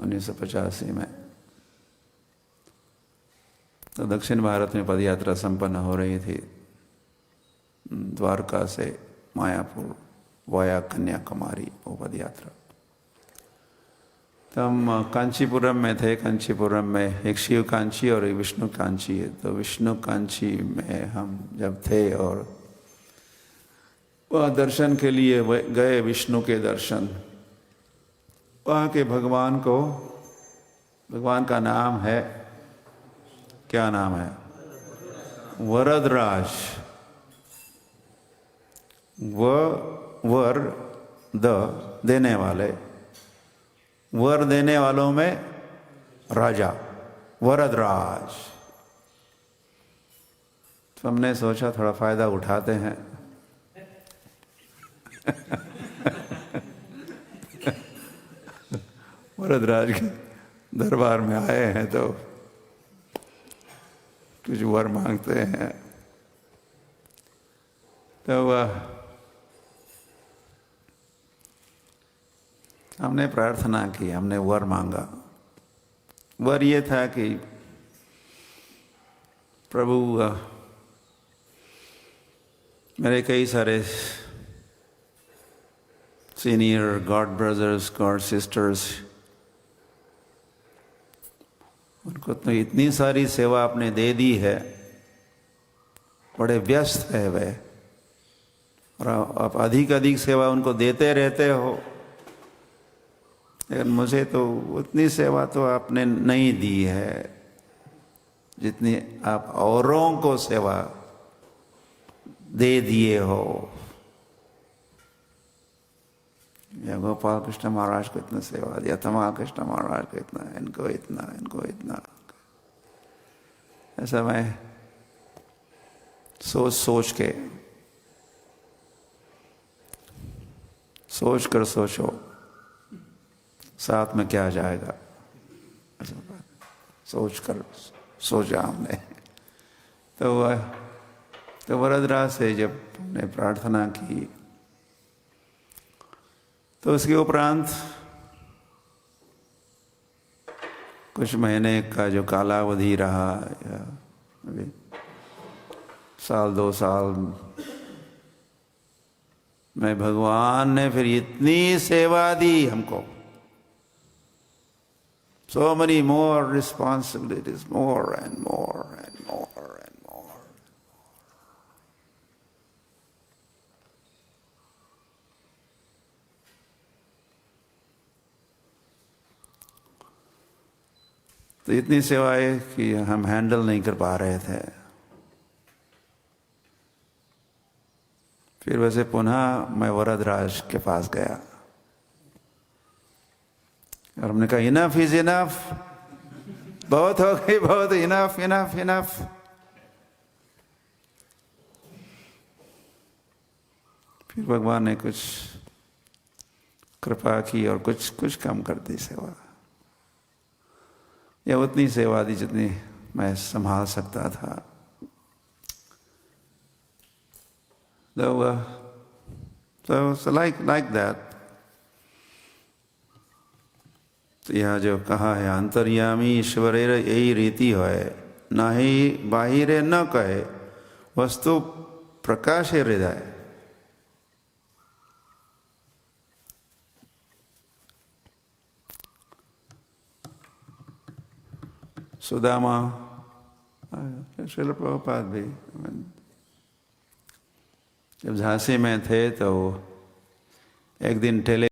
1985 में। तो दक्षिण भारत में पदयात्रा संपन्न हो रही थी, द्वारका से मायापुर वाया कन्याकुमारी वो पदयात्रा। तो हम कांचीपुरम में थे। कांचीपुरम में एक शिव कांची और एक विष्णु कांची है। तो विष्णु कांची में हम जब थे और वह दर्शन के लिए गए, विष्णु के दर्शन, वहाँ के भगवान को, भगवान का नाम है, क्या नाम है? वरदराज। वर द देने वाले, वर देने वालों में राजा, वरदराज। तो हमने सोचा थोड़ा फायदा उठाते हैं। वरदराज के दरबार में आए हैं तो कुछ वर मांगते हैं। तो हमने प्रार्थना की, हमने वर मांगा। वर ये था कि प्रभु, मेरे कई सारे senior God brothers, God sisters, उनको तो इतनी सारी सेवा आपने दे दी है, बड़े व्यस्त है वे, और आप अधिक अधिक सेवा उनको देते रहते हो। लेकिन मुझे तो उतनी सेवा तो आपने नहीं दी है जितनी आप औरों को सेवा दे दिए हो। या गोपाल कृष्ण महाराज को इतना सेवा दिया, तमाल कृष्ण महाराज को इतना, इनको इतना, इनको इतना। ऐसा मैं सोच कर सोचो साथ में क्या जाएगा, ऐसा सोच कर सोचा हमने। तो वरदराज से जब हमने प्रार्थना की तो उसके उपरांत कुछ महीने का जो कालावधि रहा, या अभी साल 2 साल में, भगवान ने फिर इतनी सेवा दी हमको। So many more responsibilities, more and more and more and more. तो इतनी सेवाएं कि हम हैंडल नहीं कर पा रहे थे। फिर वैसे पुनः मैं वरदराज के पास गया और हमने कहा इनफ इज इनफ, बहुत हो गई, बहुत, इनफ इनफ इनफ। फिर भगवान ने कुछ कृपा की और कुछ कम कर दी सेवा, या उतनी सेवा दी जितनी मैं संभाल सकता था। So like that. तो यह जो कहा है अंतर्यामी ईश्वरेर यही रीति है, न ही बाहिरे न कहे वस्तु प्रकाशे हृदय। सुदामा, श्रील प्रभुपाद भी जब झांसी में थे तो एक दिन ठेले